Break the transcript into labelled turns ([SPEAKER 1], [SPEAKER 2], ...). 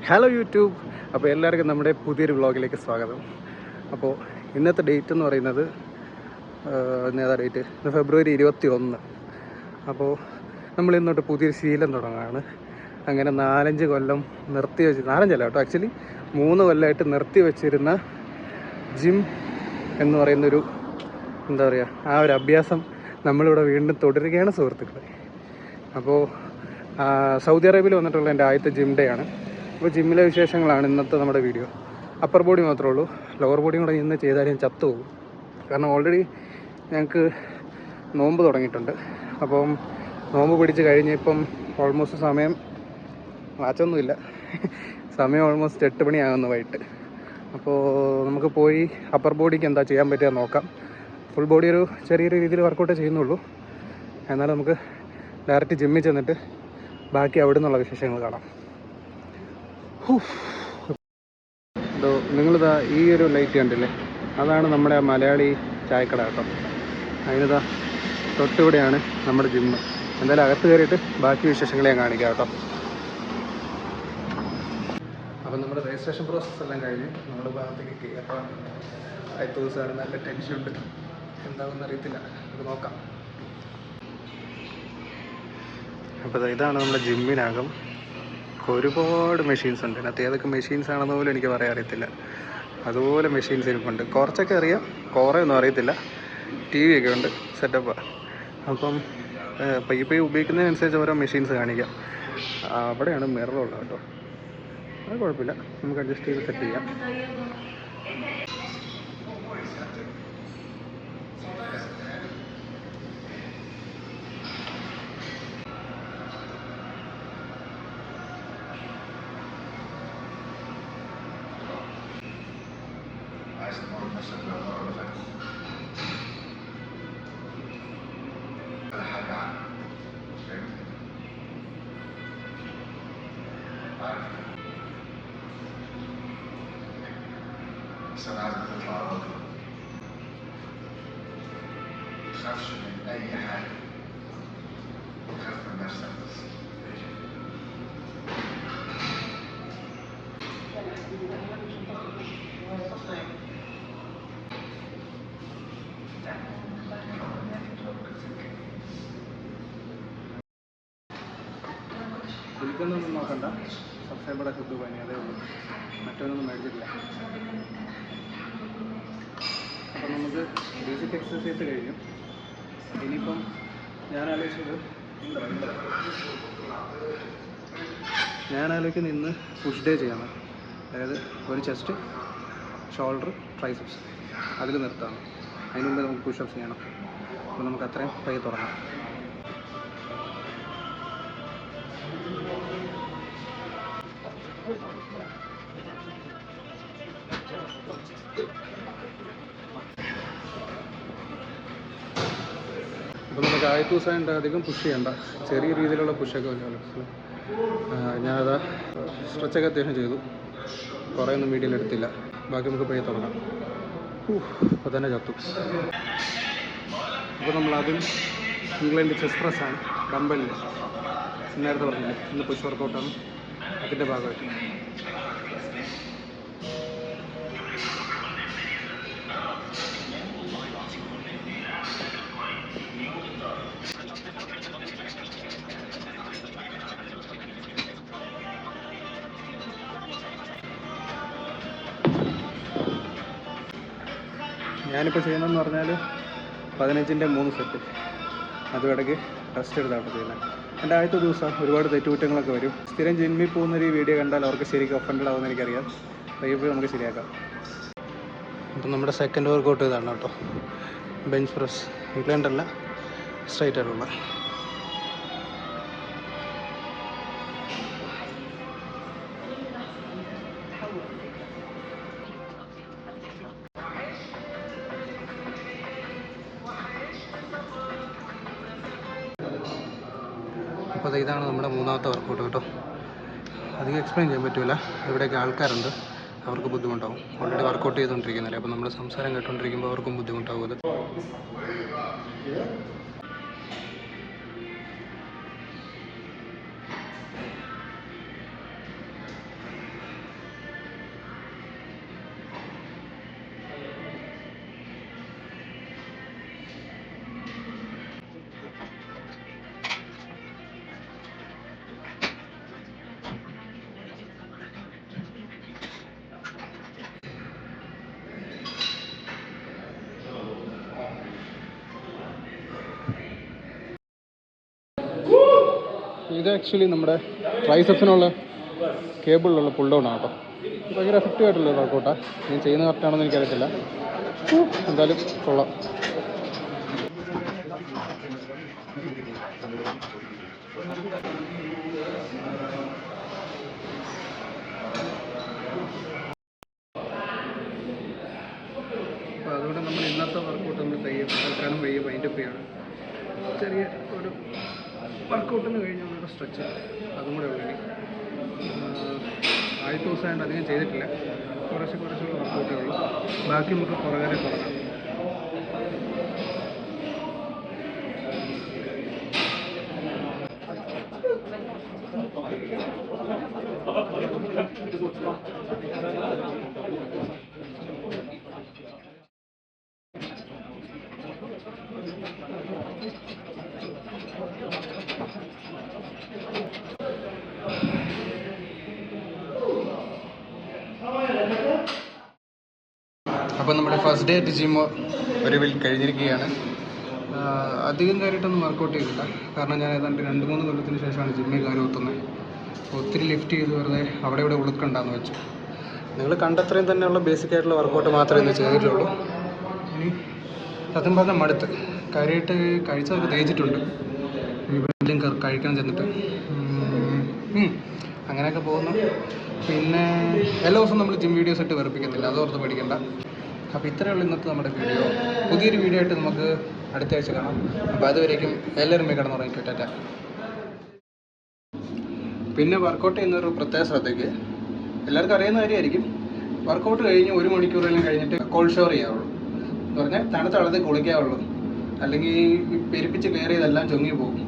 [SPEAKER 1] Hello YouTube. അപ്പോൾ എല്ലാവർക്കും നമ്മുടെ പുതിയൊരു വ്ളോഗിലേക്ക് സ്വാഗതം. അപ്പോൾ ഇന്നത്തെ ഡേറ്റ് എന്ന് പറയുന്നത് ഏതാ ഡേറ്റ്? ഇന്ന് ഫെബ്രുവരി 21. അപ്പോൾ നമ്മൾ ഇന്നോട്ട് പുതിയൊരു ശീലം തുടങ്ങുകയാണ്. അങ്ങനെ 4-5 കൊല്ലം നിർത്തി വെച്ച്, 4-5 കേട്ടോ, ആക്ച്വലി 3 കൊല്ലമായിട്ട് നിർത്തി വെച്ചിരുന്ന ജിം എന്ന് പറയുന്നൊരു എന്താ പറയുക, ആ ഒരു അഭ്യാസം നമ്മളിവിടെ വീണ്ടും തുടരുകയാണ് സുഹൃത്തുക്കളെ. അപ്പോൾ സൗദി അറേബ്യയിൽ വന്നിട്ടുള്ള എൻ്റെ ആദ്യത്തെ ജിം ഡേ ആണ്. അപ്പോൾ ജിമ്മിലെ വിശേഷങ്ങളാണ് ഇന്നത്തെ നമ്മുടെ വീഡിയോ. അപ്പർ ബോഡി മാത്രമേ ഉള്ളൂ, ലോവർ ബോഡിയും കൂടെ ഇന്ന് ചെയ്താലും ചത്തുപോകും. കാരണം ഓൾറെഡി ഞങ്ങൾക്ക് നോമ്പ് തുടങ്ങിയിട്ടുണ്ട്. അപ്പം നോമ്പ് പിടിച്ച് കഴിഞ്ഞ് ഇപ്പം ഓൾമോസ്റ്റ് സമയം മാറ്റമൊന്നുമില്ല, സമയം ഓൾമോസ്റ്റ് 8 മണിയാകുന്നു വൈകിട്ട്. അപ്പോൾ നമുക്ക് പോയി അപ്പർ ബോഡിക്ക് എന്താ ചെയ്യാൻ പറ്റുക നോക്കാം. ഫുൾ ബോഡി ഒരു ചെറിയൊരു രീതിയിൽ വർക്കൗട്ടേ ചെയ്യുന്നുള്ളൂ. എന്നാലും നമുക്ക് ഡയറക്റ്റ് ജിമ്മിൽ ചെന്നിട്ട് ബാക്കി അവിടെ നിന്നുള്ള വിശേഷങ്ങൾ കാണാം. നിങ്ങളിതാ ഈ ഒരു ലൈറ്റ് കണ്ടില്ലേ, അതാണ് നമ്മുടെ ആ മലയാളി ചായക്കട കേട്ടോ. അതിനിതാ തൊട്ടിവിടെയാണ് നമ്മുടെ ജിമ്മ്. എന്തായാലും അകത്ത് കയറിയിട്ട് ബാക്കി വിശേഷങ്ങൾ ഞാൻ കാണിക്കാം കേട്ടോ. അപ്പം നമ്മുടെ രജിസ്ട്രേഷൻ പ്രോസസ്സ് എല്ലാം കഴിഞ്ഞ് നമ്മൾ ഭാഗത്തേക്ക് കയറാം. ആദ്യത്തെ ദിവസമാണ്, നല്ല ടെൻഷനുണ്ട്, എന്താണെന്ന് അറിയത്തില്ല, നമുക്ക് നോക്കാം. അപ്പോൾ ഇതാണ് നമ്മുടെ ജിമ്മിനകം. ഒരുപാട് മെഷീൻസ് ഉണ്ട്. അതിനകത്ത് ഏതൊക്കെ മെഷീൻസ് ആണെന്ന് പോലും എനിക്ക് പറയാൻ അറിയത്തില്ല. അതുപോലെ മെഷീൻസ് ഇരിപ്പുണ്ട്. കുറച്ചൊക്കെ അറിയാം, കുറേ ഒന്നും അറിയത്തില്ല. ടി വി ഒക്കെ ഉണ്ട്, സെറ്റപ്പാണ്. അപ്പം ഇപ്പോൾ ഉപയോഗിക്കുന്നതിനനുസരിച്ച് ഓരോ മെഷീൻസ് കാണിക്കാം. അവിടെയാണ് മിററുള്ളത് കേട്ടോ. അത് കുഴപ്പമില്ല, നമുക്ക് അഡ്ജസ്റ്റ് ചെയ്ത് സെറ്റ് ചെയ്യാം.
[SPEAKER 2] عايزك تطلع راجل، ما تخافش من أي حاجة، خاف من نفسك بس.
[SPEAKER 1] കുളിക്കുന്നൊന്നും നോക്കണ്ട, സബ്സ്ക്രൈബറൊക്കെ ഇത് പനി, അതേ ഉള്ളൂ, മറ്റൊന്നും മേടിച്ചിട്ടില്ല. അപ്പം നമുക്ക് ബേസിക് എക്സസൈസ് കഴിഞ്ഞു. ഇനിയിപ്പം ഞാൻ ആലോചിക്കുന്ന ഇന്ന് പുഷ് ഡേ ചെയ്യണം. അതായത് ഒരു ചെസ്റ്റ്, ഷോൾഡർ, ട്രൈസെപ്സ് അതിൽ നിർത്താണ്. അതിന് മുമ്പ് നമുക്ക് പുഷപ്സ് ചെയ്യണം. അപ്പോൾ നമുക്ക് അത്രയും പയ്യെ തുടങ്ങാം. അപ്പോൾ നമുക്ക് ആദ്യത്തെ ദിവസമായിട്ട് അധികം പുഷ് ചെയ്യണ്ട, ചെറിയ രീതിയിലുള്ള പുഷൊക്കെ വല്ല. ഞാനത് സ്ട്രെച്ചൊക്കെ അത്യാവശ്യം ചെയ്തു, കുറേ ഒന്നും വീഡിയോയിൽ എടുത്തില്ല. ബാക്കി നമുക്ക് പയ്യെ തുടങ്ങാം. അപ്പോൾ തന്നെ ചത്തു. അപ്പോൾ നമ്മളാദ്യം ഇംഗ്ലണ്ട് ചെസ്റ്റ് പ്രസ്സാണ്, ഡംബലിൽ. നേരത്തെ പറഞ്ഞില്ലേ, ഇന്ന് പുഷ് വർക്കൗട്ടാണ്, അതിൻ്റെ ഭാഗമായിട്ട്. ഞാനിപ്പോൾ ചെയ്യുന്നതെന്ന് പറഞ്ഞാൽ 15-ൻ്റെ 3 സെറ്റ്. അതും ഇടയ്ക്ക് റെസ്റ്റ് എടുത്താണ് ചെയ്യുന്നത്. എൻ്റെ ആദ്യത്തെ ദിവസം ഒരുപാട് തെറ്റുകുറ്റങ്ങളൊക്കെ വരും. സ്ഥിരം ജിമ്മിൽ പോകുന്നൊരു വീഡിയോ കണ്ടാൽ അവർക്ക് ശരിക്കും ഒഫൻഡഡ് ആവുമെന്ന് എനിക്കറിയാം. ഇപ്പോൾ നമുക്ക് ശരിയാക്കാം. അപ്പം നമ്മുടെ സെക്കൻഡ് വർക്കൗട്ട് ഇതാണ് കേട്ടോ, ബെഞ്ച് പ്രസ്. ഇംഗ്ലണ്ടല്ല, സ്ട്രൈറ്റ് ആയിട്ടുള്ള. അപ്പോൾ ഇതാണ് നമ്മുടെ മൂന്നാമത്തെ വർക്കൗട്ട് കേട്ടോ. അധികം എക്സ്പ്ലെയിൻ ചെയ്യാൻ പറ്റില്ല, ഇവിടെയൊക്കെ ആൾക്കാരുണ്ട്, അവർക്ക് ബുദ്ധിമുട്ടാവും. ഓൾറെഡി വർക്കൗട്ട് ചെയ്തുകൊണ്ടിരിക്കുന്നില്ലേ, അപ്പോൾ നമ്മൾ സംസാരം കേട്ടുകൊണ്ടിരിക്കുമ്പോൾ അവർക്കും ബുദ്ധിമുട്ടാവും. അത് ഇത് ആക്ച്വലി നമ്മുടെ ട്രൈസെപ്സിനുള്ള കേബിളിലുള്ള പുൾ ഡൗൺ ആണ് കേട്ടോ. ഭയങ്കര എഫക്റ്റീവ് ആയിട്ടുള്ള വർക്കൗട്ടാണ്. ഞാൻ ചെയ്യുന്ന കറക്റ്റാണെന്ന് എനിക്കറിയത്തില്ല. എന്തായാലും കൊള്ളാം. അപ്പോൾ അതുകൊണ്ട് നമ്മൾ ഇന്നത്തെ വർക്കൗട്ട് നമ്മൾ തൽക്കാലം വയ്യ വൈൻഡപ്പ് ചെയ്യാണ്. ചെറിയ ഒരു വർക്കൗട്ടിന് കഴിഞ്ഞ് നമ്മുടെ സ്ട്രെച്ച് അതും കൂടെ ഉള്ളു. ആദ്യത്തെ ദിവസമായിട്ട് അധികം ചെയ്തിട്ടില്ല. കുറച്ചുള്ള വർക്കൗട്ടേ ഉള്ളൂ. ബാക്കി നമുക്ക് പുറകെ തുടങ്ങാം. അപ്പോൾ നമ്മുടെ ഫസ്റ്റ് ഡേ അറ്റ് ജിം ഒരു കഴിഞ്ഞിരിക്കുകയാണ്. അധികം കാര്യമായിട്ടൊന്നും വർക്കൗട്ട് ചെയ്തില്ല. കാരണം ഞാൻ ഏതാണ്ട് 2-3 കൊല്ലത്തിന് ശേഷമാണ് ജിമ്മിൽ കാര്യം എത്തുന്നത്. ഒത്തിരി ലിഫ്റ്റ് ചെയ്ത് വെറുതെ അവിടെ ഇവിടെ ഉളുക്കുണ്ടാന്ന് വെച്ചു. നിങ്ങൾ കണ്ടത്രയും തന്നെയുള്ള ബേസിക് ആയിട്ടുള്ള വർക്കൗട്ട് മാത്രമേ ഇന്ന് ചെയ്തിട്ടുള്ളൂ. ഇനി സത്യം പറഞ്ഞാൽ മടുത്ത് കാര്യമായിട്ട് കഴിച്ചതൊക്കെ തേച്ചിട്ടുണ്ട്. ഇനി കഴിക്കാൻ ചെന്നിട്ട് അങ്ങനെയൊക്കെ പോകുന്നു. പിന്നെ എല്ലാ ദിവസവും നമ്മൾ ജിം വീഡിയോസ് ഇട്ട് വെറുപ്പിക്കത്തില്ല, അതോർത്ത് പഠിക്കണ്ട. അപ്പോൾ ഇത്രയുള്ള ഇന്നത്തെ നമ്മുടെ വീഡിയോ. പുതിയൊരു വീഡിയോ ആയിട്ട് നമുക്ക് അടുത്ത ആഴ്ച കാണാം. അപ്പോൾ അതുവരേക്കും എല്ലാവരും കിടന്നുറങ്ങിക്കിട്ടാ. പിന്നെ വർക്കൗട്ട് ചെയ്യുന്നൊരു പ്രത്യേക ശ്രദ്ധയ്ക്ക്, എല്ലാവർക്കും അറിയുന്ന കാര്യമായിരിക്കും, വർക്കൗട്ട് കഴിഞ്ഞ് 1 മണിക്കൂറെല്ലാം കഴിഞ്ഞിട്ട് കോൾഡ് ഷവർ ചെയ്യാവുള്ളൂ. എന്ന് പറഞ്ഞാൽ തണുത്ത വെള്ളത്തിൽ കുളിക്കാവുള്ളൂ. അല്ലെങ്കിൽ ഈ പെരുപ്പിച്ച് കയറിയതെല്ലാം ചൊങ്ങി പോകും.